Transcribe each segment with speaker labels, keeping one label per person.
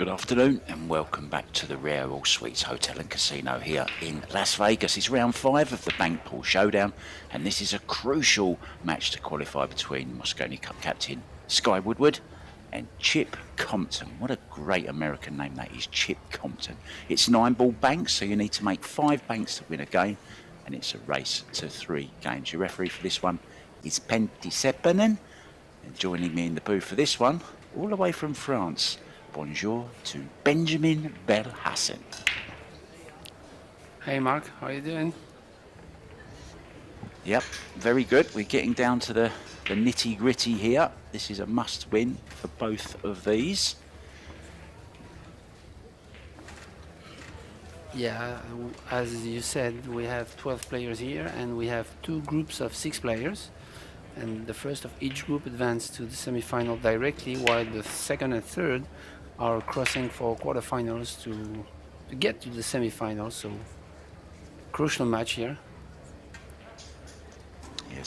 Speaker 1: Good afternoon and welcome back to the Rare All Suites Hotel and Casino here in Las Vegas. It's round 5 of the Bankpool Showdown, and this is a crucial match to qualify between Moscone Cup captain Sky Woodward and Chip Compton. What a great American name that is, Chip Compton. It's 9-ball banks, so you need to make 5 banks to win a game, and it's a race to 3 games. Your referee for this one is Pentti Seppänen, and joining me in the booth for this one, all the way from France, bonjour to Benjamin Belhassan.
Speaker 2: Hey Mark, how are you doing?
Speaker 1: Yep, very good. We're getting down to the nitty gritty here. This is a must win for both of these.
Speaker 2: Yeah, as you said, we have 12 players here and we have 2 groups of 6 players. And the first of each group advance to the semi-final directly, while the second and third are crossing for quarterfinals to get to the semi-finals. So, crucial match here.
Speaker 1: Yeah,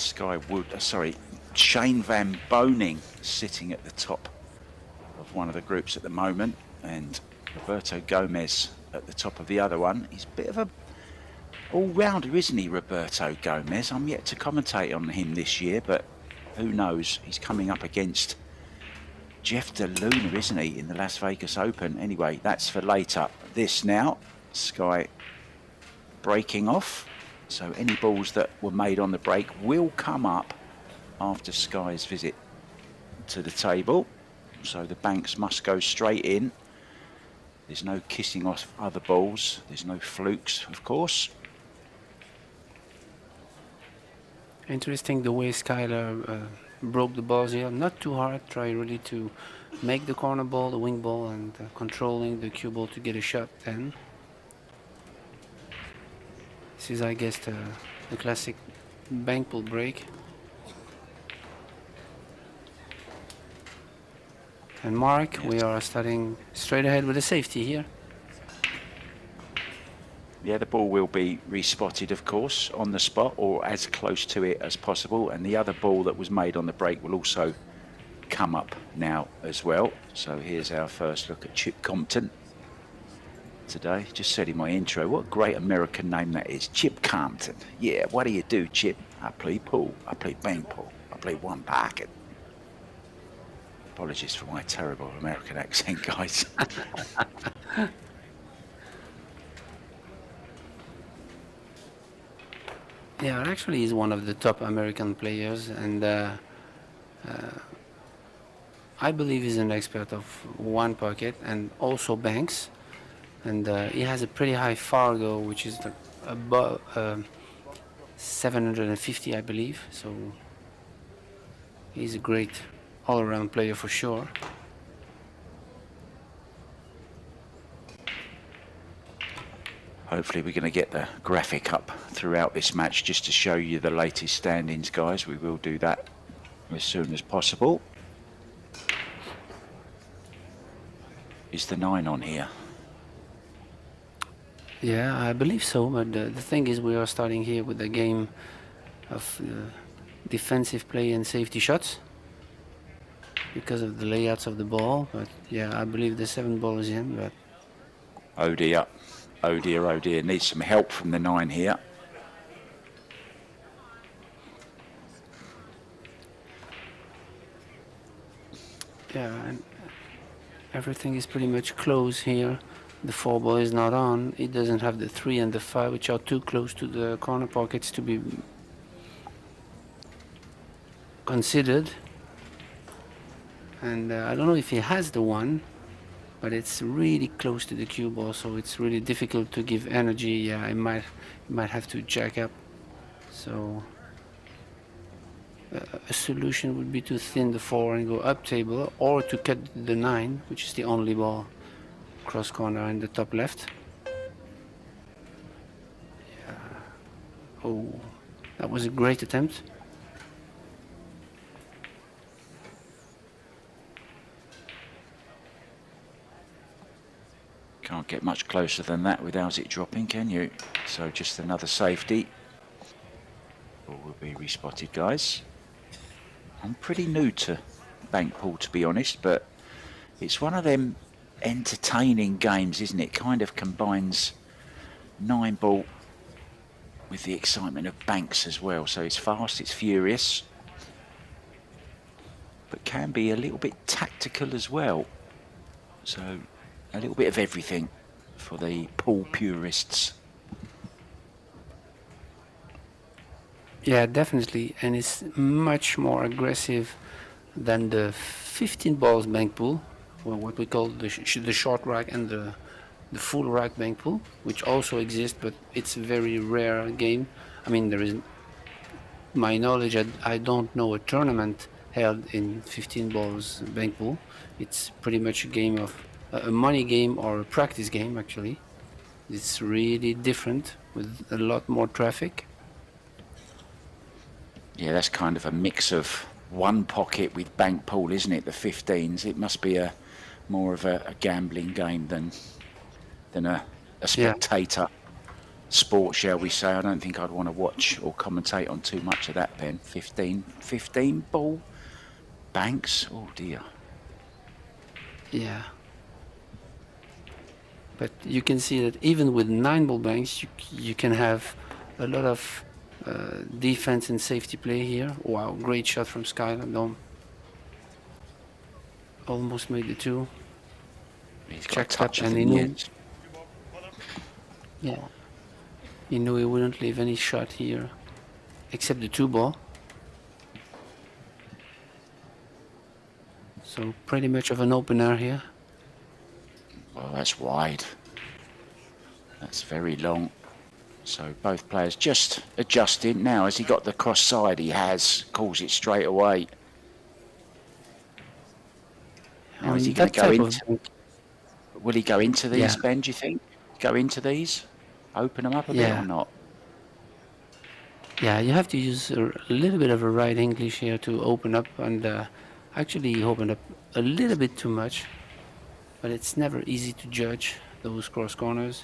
Speaker 1: Shane Van Boning sitting at the top of one of the groups at the moment, and Roberto Gomez at the top of the other one. He's a bit of a all-rounder, isn't he, Roberto Gomez? I'm yet to commentate on him this year, but who knows? He's coming up against Jeff DeLuna, isn't he, in the Las Vegas Open? Anyway, that's for later. This now, Sky breaking off. So any balls that were made on the break will come up after Sky's visit to the table. So the banks must go straight in. There's no kissing off other balls. There's no flukes, of course.
Speaker 2: Interesting the way Skyler broke the balls here. Not too hard. Try really to make the corner ball, the wing ball, and controlling the cue ball to get a shot then. This is, I guess, the classic Bankpool break. And Mark, we are starting straight ahead with a safety here.
Speaker 1: Yeah, the ball will be respotted, of course, on the spot or as close to it as possible. And the other ball that was made on the break will also come up now as well. So here's our first look at Chip Compton today. Just said in my intro, what a great American name that is, Chip Compton. Yeah, what do you do, Chip? I play pool. I play Bankpool. I play one pocket. Apologies for my terrible American accent, guys.
Speaker 2: Yeah, actually he's one of the top American players, and I believe he's an expert of one pocket and also banks, and he has a pretty high Fargo, which is above 750, I believe. So he's a great all-around player for sure.
Speaker 1: Hopefully we're going to get the graphic up throughout this match just to show you the latest standings, guys. We will do that as soon as possible. Is the 9 on here?
Speaker 2: Yeah, I believe so, but the thing is we are starting here with a game of defensive play and safety shots because of the layouts of the ball. But yeah, I believe the 7 ball is in, but
Speaker 1: oh dear. Oh dear, oh dear. Needs some help from the 9 here.
Speaker 2: Yeah, and everything is pretty much close here. The 4 ball is not on. It doesn't have the 3 and the 5, which are too close to the corner pockets to be considered. And I don't know if he has the 1, but it's really close to the cue ball, so it's really difficult to give energy. Yeah, I might have to jack up. So a solution would be to thin the 4 and go up table, or to cut the 9, which is the only ball cross corner in the top left. Yeah. Oh, that was a great attempt.
Speaker 1: Can't get much closer than that without it dropping, can you? So just another safety. Ball will be respotted, guys. I'm pretty new to Bankpool, to be honest, but it's one of them entertaining games, isn't it? Kind of combines 9-ball with the excitement of banks as well. So it's fast, it's furious, but can be a little bit tactical as well. So a little bit of everything for the pool purists.
Speaker 2: Yeah, definitely, and it's much more aggressive than the 15 balls bank pool, or what we call the short rack and the full rack bank pool, which also exists, but it's a very rare game. I mean, there is, my knowledge, I don't know a tournament held in 15 balls bank pool. It's pretty much a game of a money game or a practice game. Actually, it's really different with a lot more traffic.
Speaker 1: Yeah, that's kind of a mix of one pocket with bank pool, isn't it? The 15s. It must be a more of a gambling game than a spectator sport, shall we say. I don't think I'd want to watch or commentate on too much of that, Ben. 15 ball banks. Oh dear.
Speaker 2: Yeah. But you can see that even with 9-ball banks, you can have a lot of defense and safety play here. Wow, great shot from Skylar. Dom. Almost made the 2.
Speaker 1: He's got
Speaker 2: Checked
Speaker 1: a touch
Speaker 2: up
Speaker 1: of
Speaker 2: and
Speaker 1: the
Speaker 2: he knew.
Speaker 1: net.
Speaker 2: Yeah. He knew he wouldn't leave any shot here, except the 2-ball. So pretty much of an opener here.
Speaker 1: Well, that's wide. That's very long. So both players just adjusting. Now, has he got the cross side? He has. Calls it straight away. Now, is he going to go into... Will he go into these, Ben, do you think? Go into these? Open them up a bit or not?
Speaker 2: Yeah, you have to use a little bit of a right English here to open up, and actually he opened up a little bit too much, but it's never easy to judge those cross corners.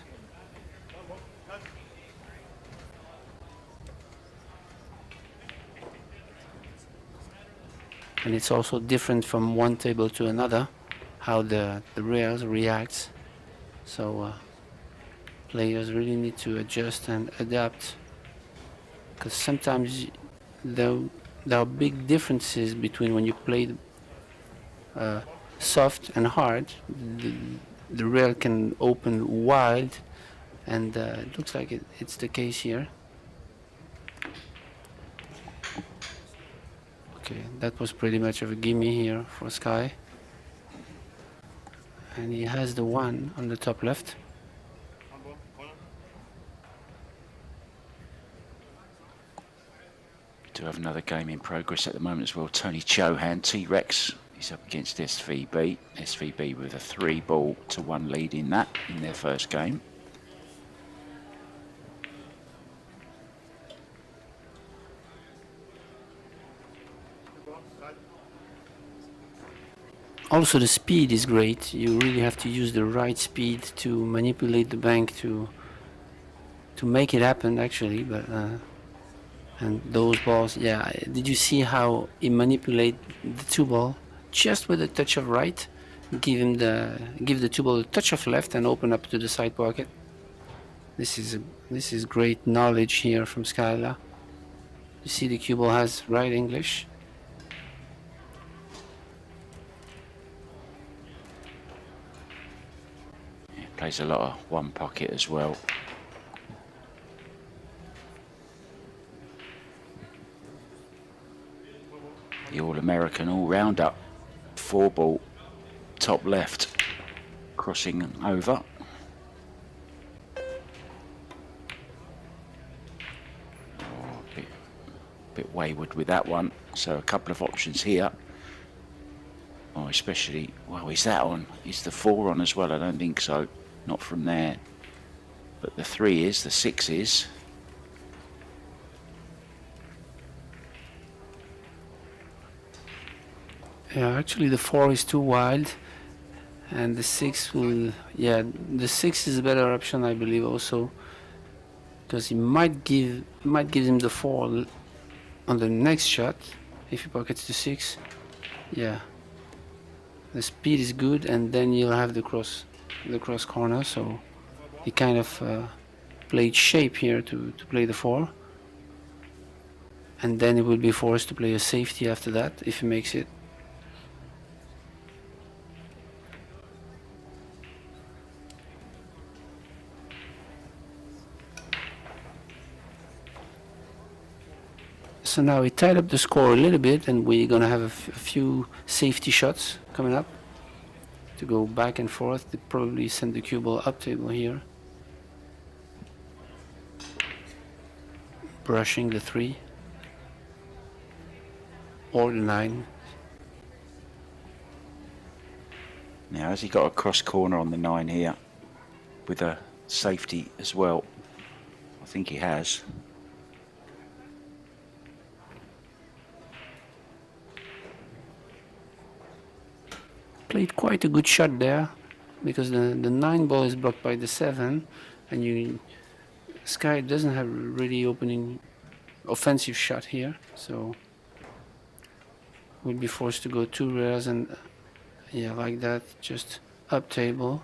Speaker 2: And it's also different from one table to another, how the rails reacts. So players really need to adjust and adapt, because sometimes there are big differences between when you play soft and hard. The rail can open wide, and it looks like it's the case here. Okay, that was pretty much of a gimme here for Sky. And he has the 1 on the top left.
Speaker 1: Do have another game in progress at the moment as well. Tony Chohan, T-Rex, he's up against SVB. SVB with a 3-ball to 1 lead in that in their first game.
Speaker 2: Also, the speed is great. You really have to use the right speed to manipulate the bank to make it happen, actually. But and those balls, yeah. Did you see how he manipulate the 2-ball just with a touch of right? Give the 2-ball a touch of left and open up to the side pocket. This is great knowledge here from Skylar. You see the cue ball has right English.
Speaker 1: Plays a lot of one pocket as well. The All-American all-rounder, 4-ball, top left, crossing over. Bit wayward with that one, so a couple of options here. Oh, especially, well, is that on? Is the 4 on as well? I don't think so. Not from there. But the 3 is, the 6 is.
Speaker 2: Yeah, actually the 4 is too wild, and the 6 will, yeah, the 6 is a better option, I believe, also, because he might give him the 4 on the next shot if he pockets the 6. Yeah. The speed is good, and then you'll have the cross corner. So he kind of played shape here to play the 4, and then he will be forced to play a safety after that if he makes it. So now we tied up the score a little bit, and we're gonna have a few safety shots coming up to go back and forth to probably send the cue ball up table here. Brushing the 3 or the 9.
Speaker 1: Now, has he got a cross corner on the 9 here with a safety as well? I think he has.
Speaker 2: Played quite a good shot there, because the 9 ball is blocked by the 7, and Sky doesn't have really opening offensive shot here, so we'll be forced to go 2 rares, and yeah, like that, just up table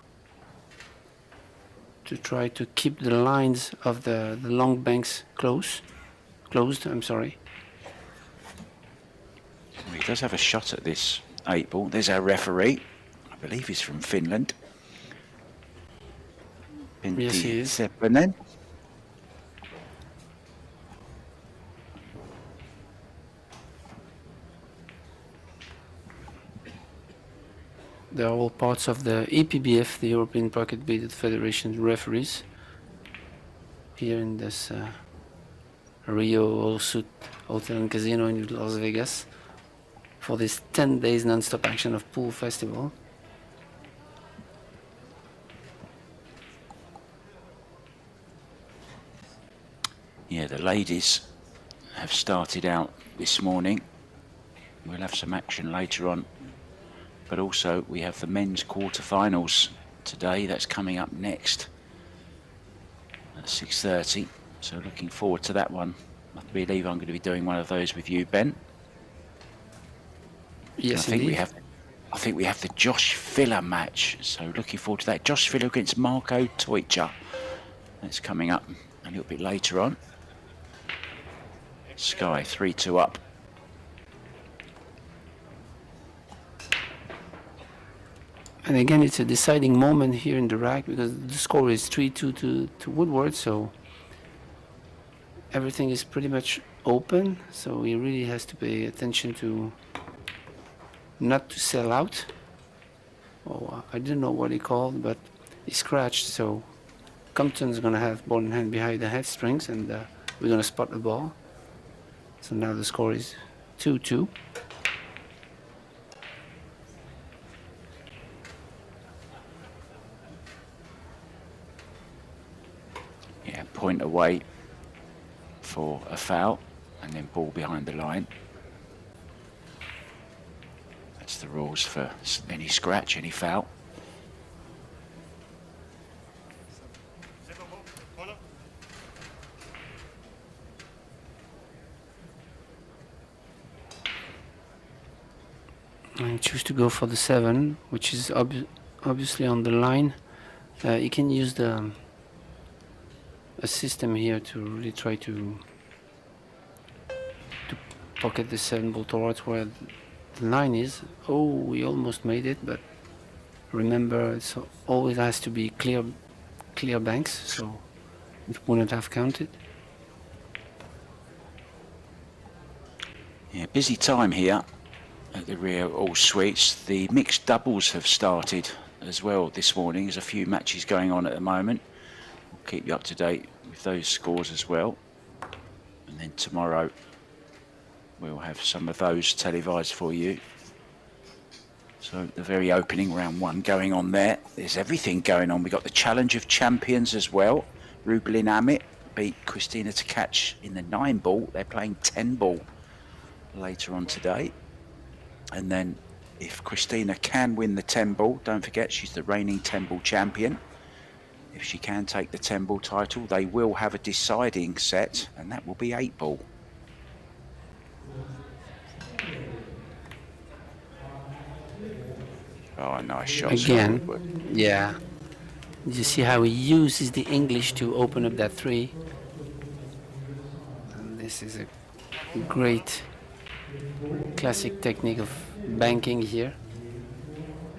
Speaker 2: to try to keep the lines of the long banks closed. I'm sorry.
Speaker 1: He does have a shot at this 8 ball. There's our referee. I believe he's from Finland.
Speaker 2: Yes, he is.
Speaker 1: Seppänen.
Speaker 2: They are all parts of the EPBF, the European Pocket Billiard Federation referees, here in this Rio All-Suit Hotel and Casino in Las Vegas for this 10 days non-stop action of Pool Festival.
Speaker 1: Yeah, the ladies have started out this morning. We'll have some action later on. But also we have the men's quarterfinals today. That's coming up next at 6:30. So looking forward to that one. I believe I'm going to be doing one of those with you, Ben.
Speaker 2: Yes,
Speaker 1: I think we have the Josh Filler match. So looking forward to that. Josh Filler against Marco Teucher. That's coming up a little bit later on. Sky 3-2 up.
Speaker 2: And again, it's a deciding moment here in the rack, because the score is 3-2 to Woodward, so everything is pretty much open. So he really has to pay attention to not to sell out. Oh, I didn't know what he called, but he scratched. So Compton's gonna have ball in hand behind the head strings, and we're gonna spot the ball. So now the score is 2-2.
Speaker 1: Yeah, point away for a foul, and then ball behind the line. That's the rules for any scratch, any foul.
Speaker 2: I choose to go for the 7, which is obviously on the line. You can use a system here to really try to pocket the 7 ball towards where the 9 is. Oh, we almost made it, but remember, it always has to be clear banks, so it wouldn't have counted.
Speaker 1: Yeah, busy time here at the Rio All Suites. The mixed doubles have started as well this morning. There's a few matches going on at the moment. We'll keep you up to date with those scores as well. And then tomorrow we'll have some of those televised for you. So the very opening round 1 going on there. There's everything going on. We've got the Challenge of Champions as well. Rublin Amit beat Christina to catch in the 9 ball. They're playing 10 ball later on today. And then if Christina can win the 10 ball, don't forget she's the reigning 10 ball champion. If she can take the 10 ball title, they will have a deciding set, and that will be 8 ball. Oh, nice shot, Sky
Speaker 2: Again,
Speaker 1: Woodward.
Speaker 2: yeah. You see how he uses the English to open up that 3. And this is a great classic technique of banking here.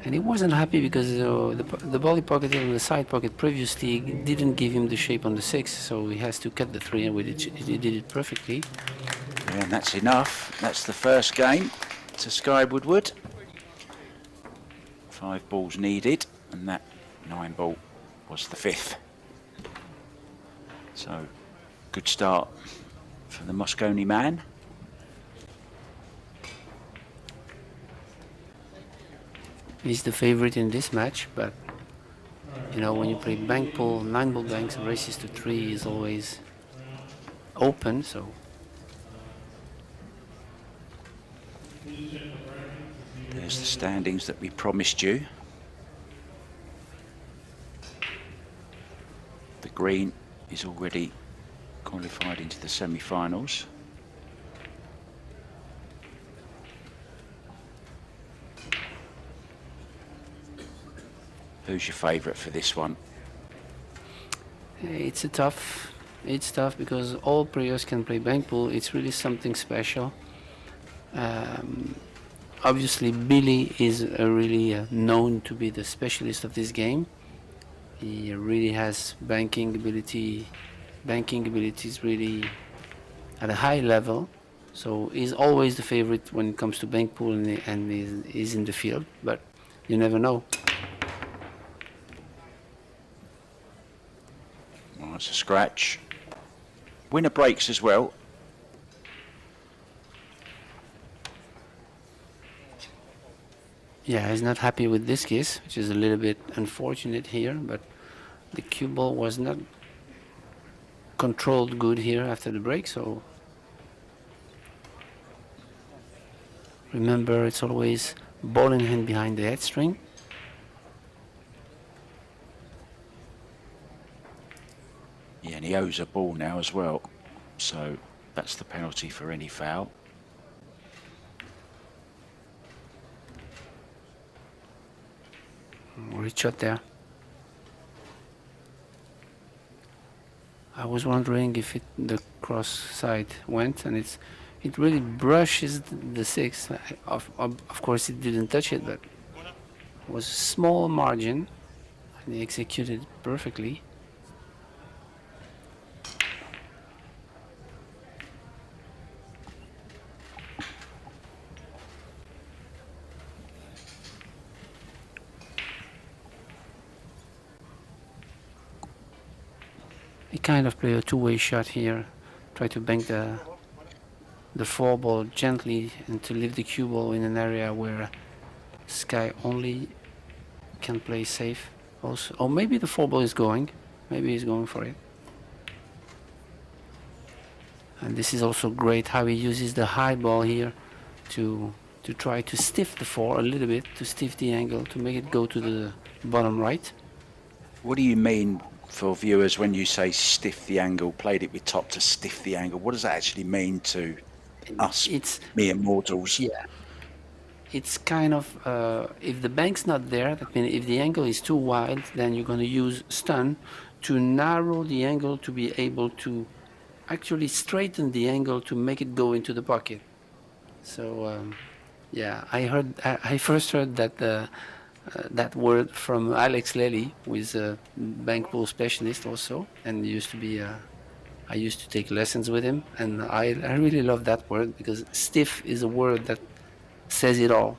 Speaker 2: And he wasn't happy because the ball he pocketed on the side pocket previously didn't give him the shape on the 6, so he has to cut the 3, and he did it perfectly.
Speaker 1: Yeah, and that's enough. That's the first game to Sky Woodward. 5 balls needed, and that 9 ball was the 5th. So, good start for the Moscone man.
Speaker 2: He's the favorite in this match, but you know, when you play Bankpool, 9 ball banks, races to 3 is always open, so.
Speaker 1: There's the standings that we promised you. The green is already qualified into the semi-finals. Who's your favourite for this one?
Speaker 2: It's tough because all players can play Bankpool. It's really something special. Obviously, Billy is really known to be the specialist of this game. He really has banking abilities really at a high level. So he's always the favorite when it comes to Bankpool, and he's in the field, but you never know.
Speaker 1: Well, it's a scratch. Winner breaks as well.
Speaker 2: Yeah, he's not happy with this kiss, which is a little bit unfortunate here, but the cue ball was not controlled good here after the break, so remember, it's always ball in hand behind the head string.
Speaker 1: Yeah, and he owes a ball now as well, so that's the penalty for any foul.
Speaker 2: Great shot there. I was wondering if the cross side went, and it really brushes the 6. Of course, it didn't touch it, but it was a small margin, and he executed it perfectly. He kind of play a two-way shot here, try to bank the 4 ball gently and to leave the cue ball in an area where Sky only can play safe. Also, or maybe the 4 ball is going. Maybe he's going for it. And this is also great how he uses the high ball here to try to stiff the 4 a little bit, to stiff the angle, to make it go to the bottom right.
Speaker 1: What do you mean for viewers when you say stiff the angle, played it with top to stiff the angle? What does that actually mean to us, mere mortals?
Speaker 2: Yeah. It's kind of, if the bank's not there, that means if the angle is too wide, then you're going to use stun to narrow the angle to be able to actually straighten the angle to make it go into the pocket. So, yeah, I first heard that word from Alex Lely, who is a Bankpool specialist also, and used to be I used to take lessons with him, and I really love that word because stiff is a word that says it all.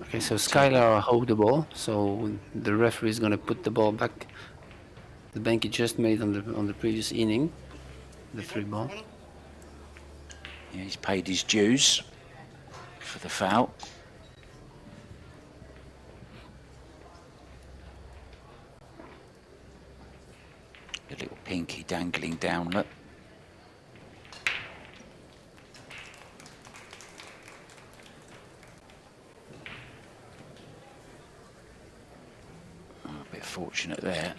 Speaker 2: Okay, so Skylar hold the ball, so the referee is going to put the ball back. The bank he just made on the previous inning, the 3 ball.
Speaker 1: Yeah, he's paid his dues for the foul. The little pinky dangling downlet. Oh, a bit fortunate there.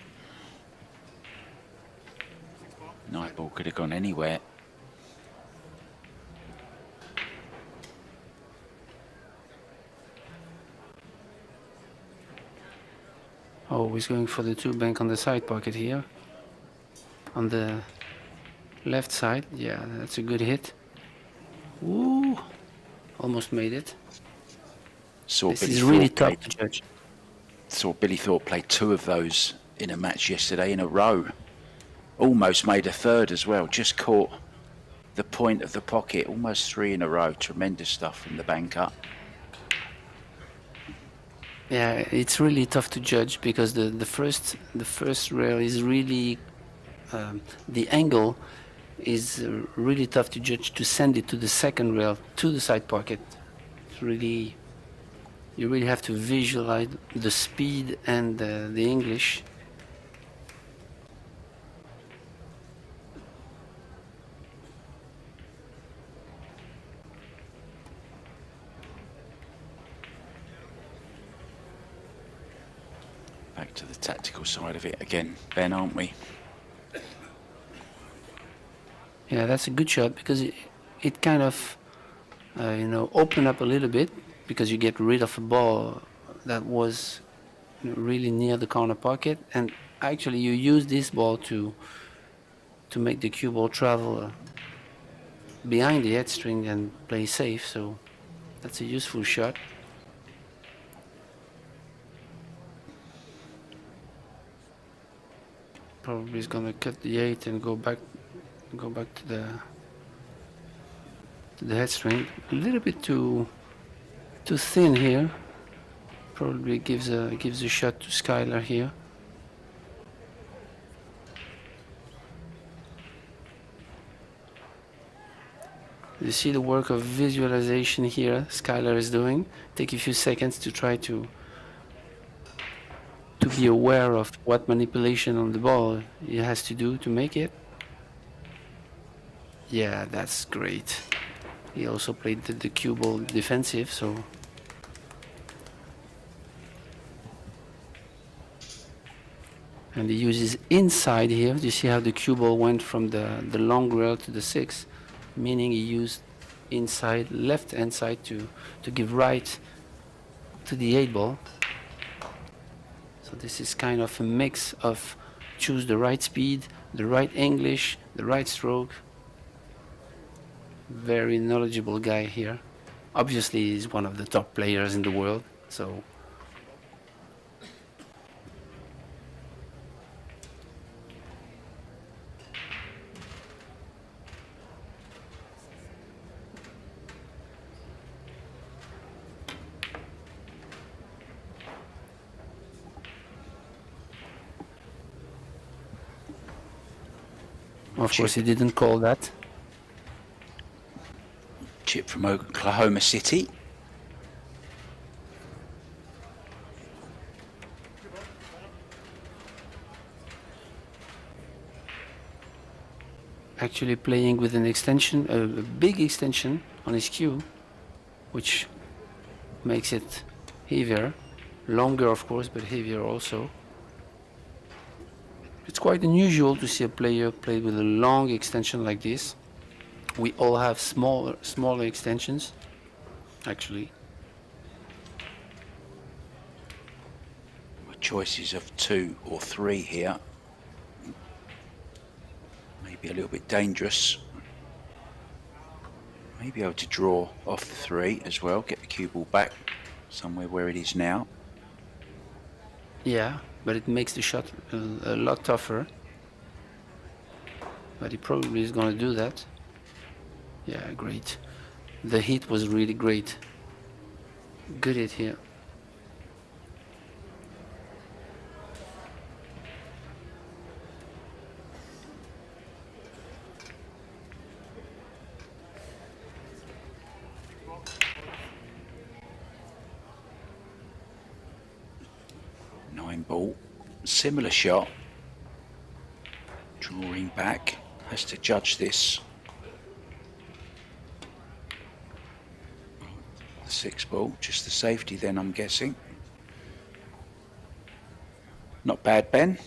Speaker 1: Night ball could have gone anywhere.
Speaker 2: Oh, he's going for the 2-bank on the side pocket here. On the left side. Yeah, that's a good hit. Ooh, almost made it. This is really tough to judge.
Speaker 1: Saw Billy Thorpe play 2 of those in a match yesterday in a row. Almost made a third as well. Just caught the point of the pocket. Almost 3 in a row. Tremendous stuff from the banker.
Speaker 2: Yeah, it's really tough to judge because the first rail is really the angle is really tough to judge to send it to the second rail to the side pocket. It's really, you really have to visualize the speed and the English.
Speaker 1: Back to the tactical side of it again, Ben, aren't we?
Speaker 2: Yeah, that's a good shot because it kind of, you know, opened up a little bit because you get rid of a ball that was really near the corner pocket, and actually you use this ball to make the cue ball travel behind the head string and play safe. So that's a useful shot. Probably is gonna cut the 8 and go back to the head string. A little bit too thin here. Probably gives a shot to Skylar here. You see the work of visualization here Skylar is doing. Take a few seconds to try to be aware of what manipulation on the ball he has to do to make it. Yeah, that's great. He also played the cue ball defensive, so. And he uses inside here. You see how the cue ball went from the long rail to the 6, meaning he used inside, left hand side to give right to the 8 ball. So this is kind of a mix of choose the right speed, the right English, the right stroke. Very knowledgeable guy here. Obviously, he's one of the top players in the world, so. Of course, he didn't call that.
Speaker 1: Chip from Oklahoma City.
Speaker 2: Actually playing with an extension, a big extension on his cue, which makes it heavier. Longer, of course, but heavier also. It's quite unusual to see a player play with a long extension like this. We all have smaller extensions, actually.
Speaker 1: Choices of 2 or 3 here. Maybe a little bit dangerous. Maybe able to draw off the 3 as well, get the cue ball back somewhere where it is now.
Speaker 2: Yeah, but it makes the shot a lot tougher. But he probably is going to do that. Yeah, great. The hit was really great. Good hit here.
Speaker 1: Ball, similar shot, drawing back, has to judge this. The 6 ball, just the safety then, I'm guessing. Not bad, Ben.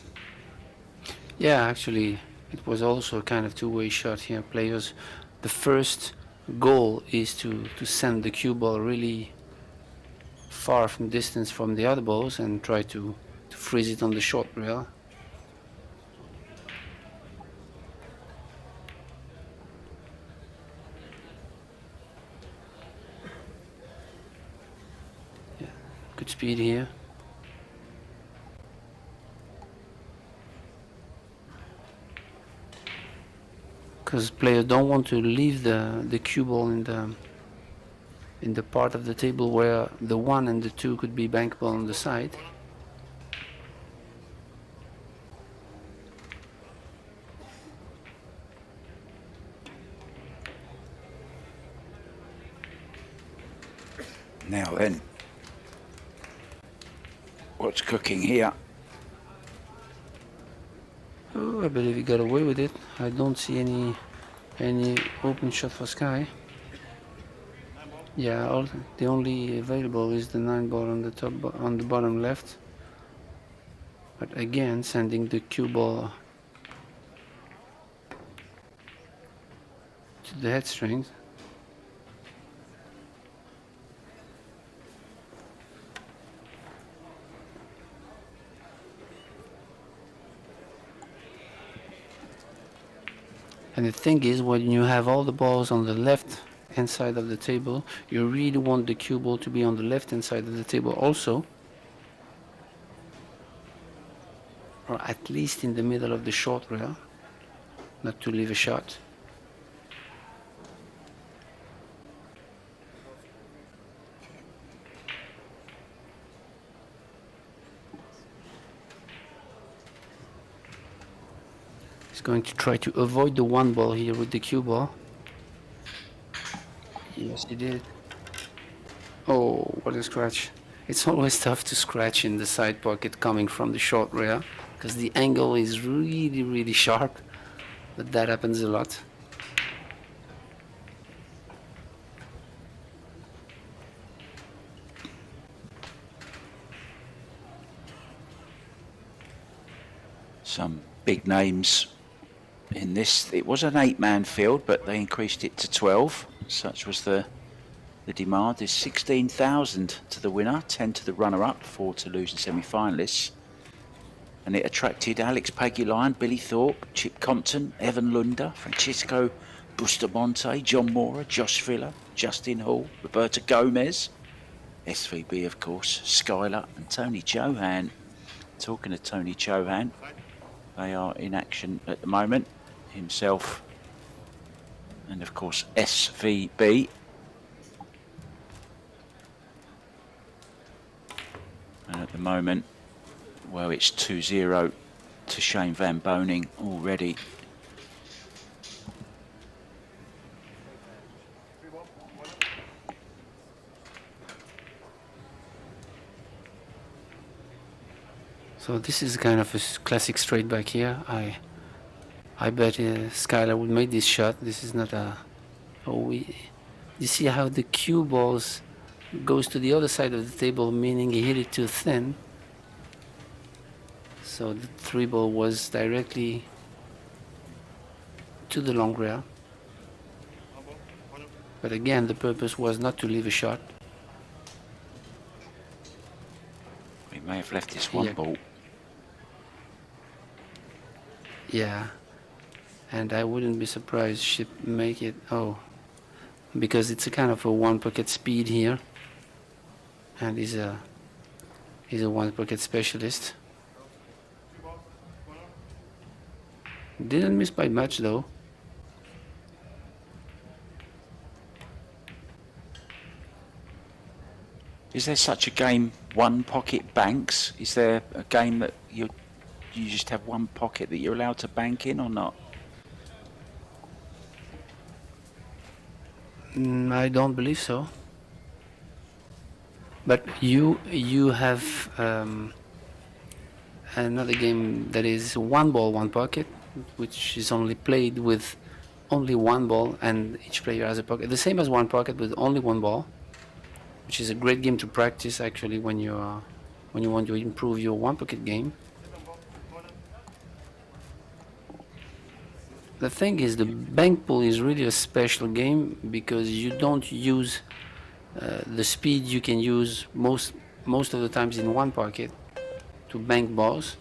Speaker 2: Yeah, actually, It was also a kind of two-way shot here. Players, the first goal is to send the cue ball really far from distance from the other balls and try to freeze it on the short rail. Yeah, good speed here. Because players don't want to leave the cue ball in the part of the table where the 1 and the 2 could be bankable on the side.
Speaker 1: Now then, what's cooking here?
Speaker 2: Oh, I believe he got away with it. I don't see any open shot for Sky. Yeah, the only available is the 9 ball on the top, on the bottom left. But again, sending the cue ball to the head strings. And the thing is, when you have all the balls on the left hand side of the table, you really want the cue ball to be on the left hand side of the table also, or at least in the middle of the short rail, not to leave a shot. He's going to try to avoid the 1 ball here with the cue ball. Yes, he did. Oh, what a scratch. It's always tough to scratch in the side pocket coming from the short rail because the angle is really, really sharp, but that happens a lot.
Speaker 1: Some big names in this. It was an 8-man field, but they increased it to 12. Such was the demand. There's 16,000 to the winner, 10 to the runner-up, 4 to losing semi-finalists. And it attracted Alex Paguline, Billy Thorpe, Chip Compton, Evan Lunder, Francisco Bustamante, John Mora, Josh Filler, Justin Hall, Roberto Gomez, SVB of course, Skylar and Tony Johan. Talking of Tony Johan, they are in action at the moment, himself and of course SVB. And at the moment, well, it's 2-0 to Shane Van Boning already.
Speaker 2: So this is kind of a classic straight back here. I bet Skylar would make this shot. This is not a... You see how the cue balls goes to the other side of the table, meaning he hit it too thin. So the 3 ball was directly to the long rail. But again, the purpose was not to leave a shot.
Speaker 1: He may have left this 1 ball.
Speaker 2: Yeah, and I wouldn't be surprised she'd make it. Oh, because it's a kind of a 1 pocket speed here, and he's a 1 pocket specialist. Didn't miss by much though.
Speaker 1: Is there such a game, 1 pocket banks? Is there a game that you just have 1 pocket that you're allowed to bank in or not?
Speaker 2: I don't believe so. But you have another game that is 1 ball, 1 pocket, which is only played with only 1 ball, and each player has a pocket. The same as 1 pocket with only 1 ball, which is a great game to practice actually when you want to improve your 1 pocket game. The thing is, the Bankpool is really a special game because you don't use the speed you can use most of the times in one pocket to bank balls.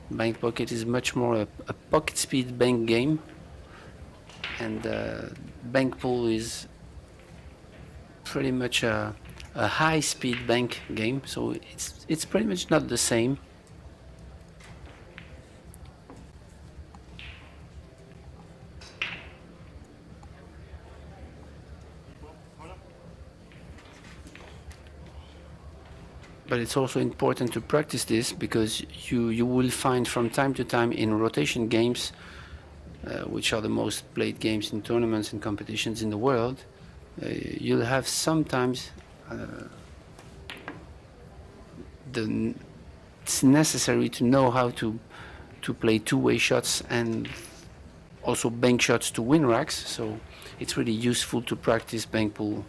Speaker 2: Bank pocket is much more a pocket speed bank game, and Bankpool is pretty much a high speed bank game, so it's pretty much not the same. But it's also important to practice this because you will find from time to time in rotation games, which are the most played games in tournaments and competitions in the world, you'll have sometimes it's necessary to know how to play two-way shots and also bank shots to win racks. So it's really useful to practice Bankpool,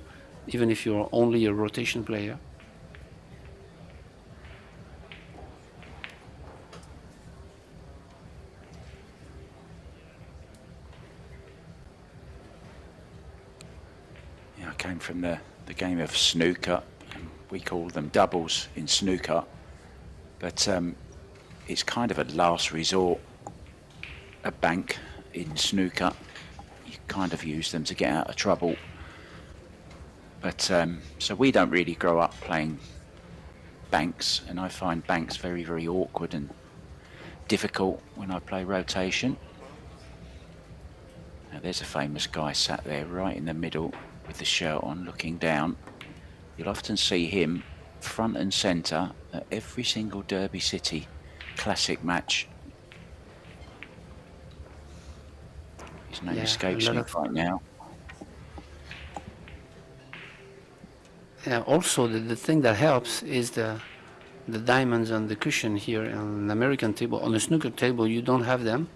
Speaker 2: even if you're only a rotation player.
Speaker 1: Yeah, I came from the game of snooker. We call them doubles in snooker, but it's kind of a last resort. A bank in snooker, you kind of use them to get out of trouble. But so we don't really grow up playing banks, and I find banks very, very awkward and difficult when I play rotation. Now there's a famous guy sat there right in the middle with the shirt on, looking down. You'll often see him front and centre at every single Derby City Classic match. His name escapes me right now.
Speaker 2: Yeah, also the thing that helps is the diamonds on the cushion here on an American table. On a snooker table you don't have them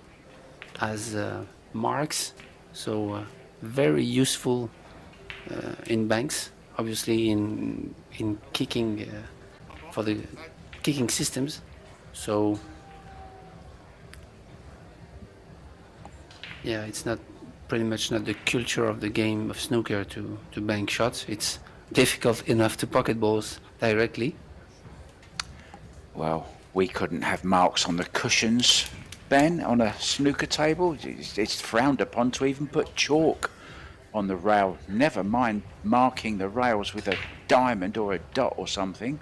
Speaker 2: as marks, so very useful in banks, obviously in kicking for the kicking systems. So yeah, it's not pretty much not the culture of the game of snooker to bank shots. It's difficult enough to pocket balls directly.
Speaker 1: Well, we couldn't have marks on the cushions, Ben, on a snooker table. It's frowned upon to even put chalk on the rail. Never mind marking the rails with a diamond or a dot or something.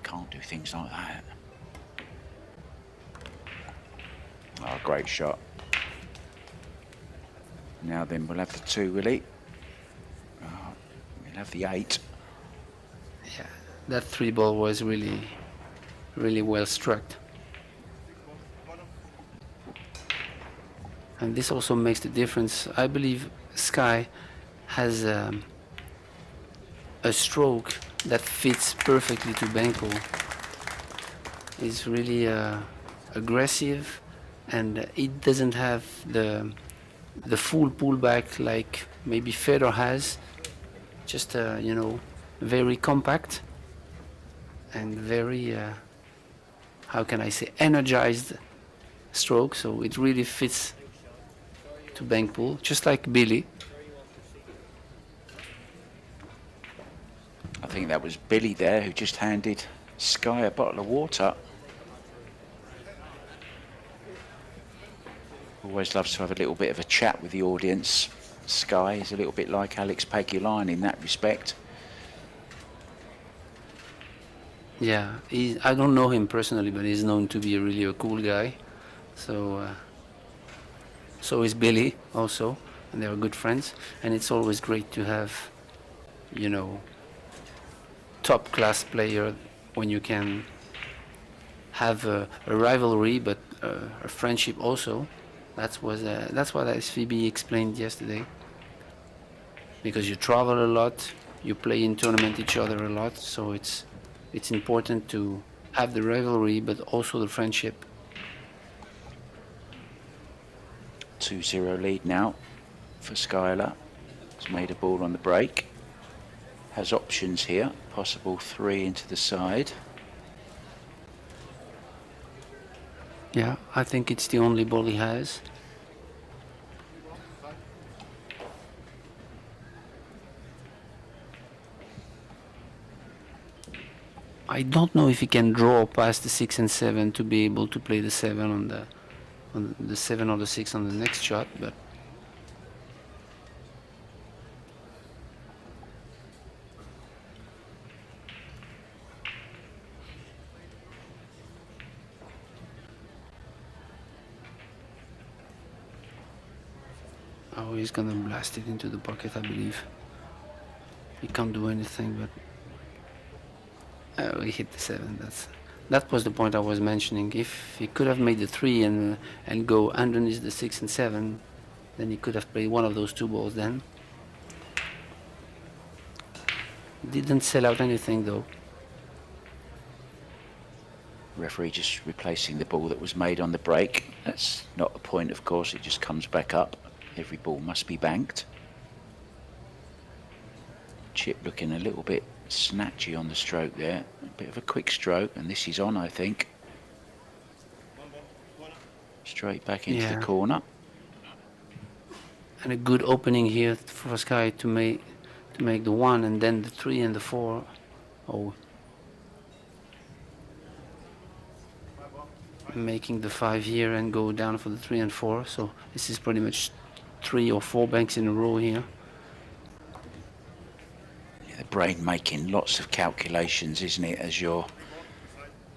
Speaker 1: Can't do things like that. Oh, great shot. Now then, we'll have the 2, Willie. Oh, we'll have the 8.
Speaker 2: Yeah, that 3 ball was really well struck. And this also makes the difference. I believe Sky has a stroke that fits perfectly to Bankpool. It's really aggressive, and it doesn't have the full pullback like maybe Federer has. Just you know, very compact and very how can I say, energized stroke. So it really fits to Bankpool, just like Billy.
Speaker 1: I think that was Billy there who just handed Sky a bottle of water. Always loves to have a little bit of a chat with the audience. Sky is a little bit like Alex Pegulin in that respect.
Speaker 2: Yeah, I don't know him personally, but he's known to be really a cool guy. So so is Billy also, and they are good friends. And it's always great to have, you know, top class player when you can have a rivalry, but a friendship also. That's what SVB explained yesterday. Because you travel a lot, you play in tournament each other a lot, so it's important to have the rivalry, but also the friendship.
Speaker 1: 2-0 lead now for Skylar. He's made a ball on the break. Has options here, possible 3 into the side.
Speaker 2: Yeah, I think it's the only ball he has. I don't know if he can draw past the 6 and 7 to be able to play the 7 on the 7 or the 6 on the next shot, but oh, he's gonna blast it into the pocket, I believe. He can't do anything, but oh, he hit the 7. That was the point I was mentioning. If he could have made the 3 and go underneath the 6 and 7, then he could have played one of those 2 balls then. Didn't sell out anything though.
Speaker 1: Referee just replacing the ball that was made on the break. That's not a point, of course, it just comes back up. Every ball must be banked. Chip looking a little bit snatchy on the stroke there. A bit of a quick stroke, and this is on, I think. Straight back into the corner.
Speaker 2: And a good opening here for Sky to make the 1 and then the 3 and the 4. Oh. Making the 5 here and go down for the 3 and 4. So this is pretty much 3 or 4 banks in a row here.
Speaker 1: Yeah, the brain making lots of calculations, isn't it, as you're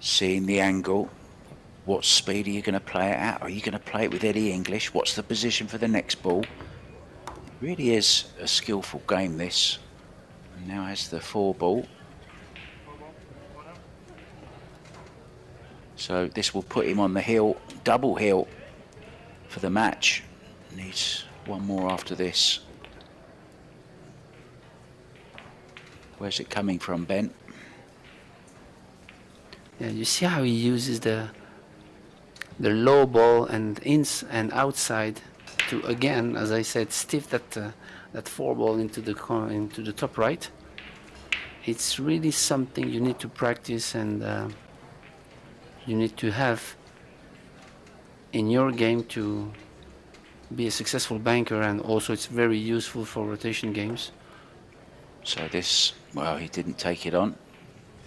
Speaker 1: seeing the angle. What speed are you going to play it at? Are you going to play it with Eddie English? What's the position for the next ball? It really is a skillful game, this. And now has the 4 ball. So this will put him on the hill, double hill for the match. Needs 1 more after this. Where's it coming from, Ben?
Speaker 2: Yeah, you see how he uses the low ball and ins and outside to, again, as I said, stiff that 4 ball into the top right. It's really something you need to practice and you need to have in your game to be a successful banker, and also it's very useful for rotation games.
Speaker 1: So this, well, he didn't take it on.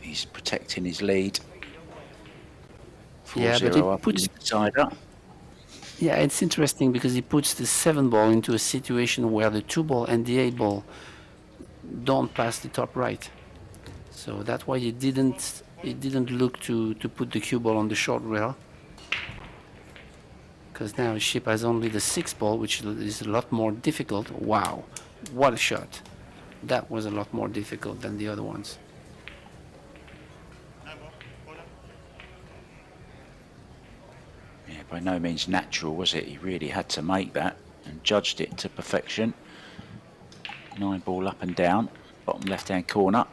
Speaker 1: He's protecting his lead. 4-0
Speaker 2: yeah, but it puts
Speaker 1: decider.
Speaker 2: Yeah, it's interesting because he puts the 7 ball into a situation where the 2 ball and the 8 ball don't pass the top right. So that's why he didn't look to put the cue ball on the short rail. Because now Ship has only the 6 ball, which is a lot more difficult. Wow, what a shot. That was a lot more difficult than the other ones.
Speaker 1: Yeah, by no means natural, was it? He really had to make that and judged it to perfection. 9 ball up and down, bottom left-hand corner.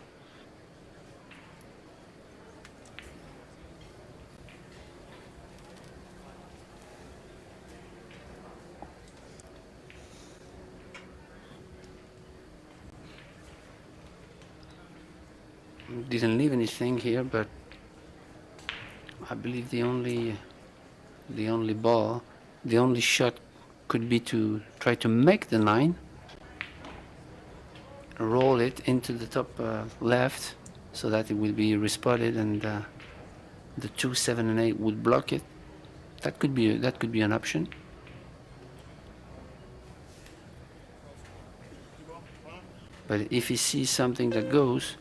Speaker 2: Didn't leave anything here, but I believe the only shot could be to try to make the 9, roll it into the top left so that it will be respotted, and the 2, 7 and 8 would block it. That could be an option. But if he sees something that goes,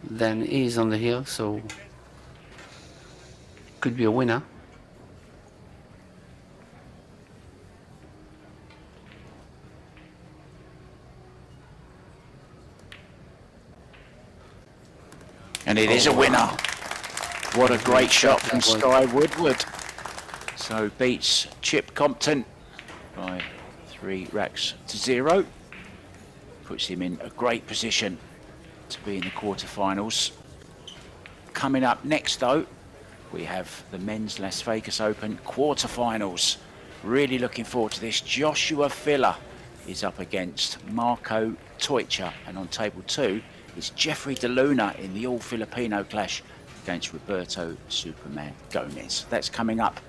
Speaker 2: then he's on the hill, so could be a winner.
Speaker 1: And it is a winner. What a great shot from Sky Woodward. So beats Chip Compton by 3 racks to 0. Puts him in a great position to be in the quarterfinals. Coming up next though, we have the men's Las Vegas Open quarterfinals. Really looking forward to this. Joshua Filler is up against Marco Toicha, and on table 2 is Jeffrey DeLuna in the all-Filipino clash against Roberto Superman Gomez. That's coming up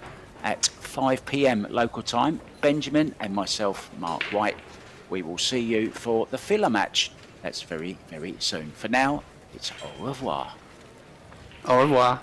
Speaker 1: at 5 p.m. local time. Benjamin and myself, Mark White, we will see you for the Filler match. That's very, very soon. For now, it's au revoir.
Speaker 2: Au revoir.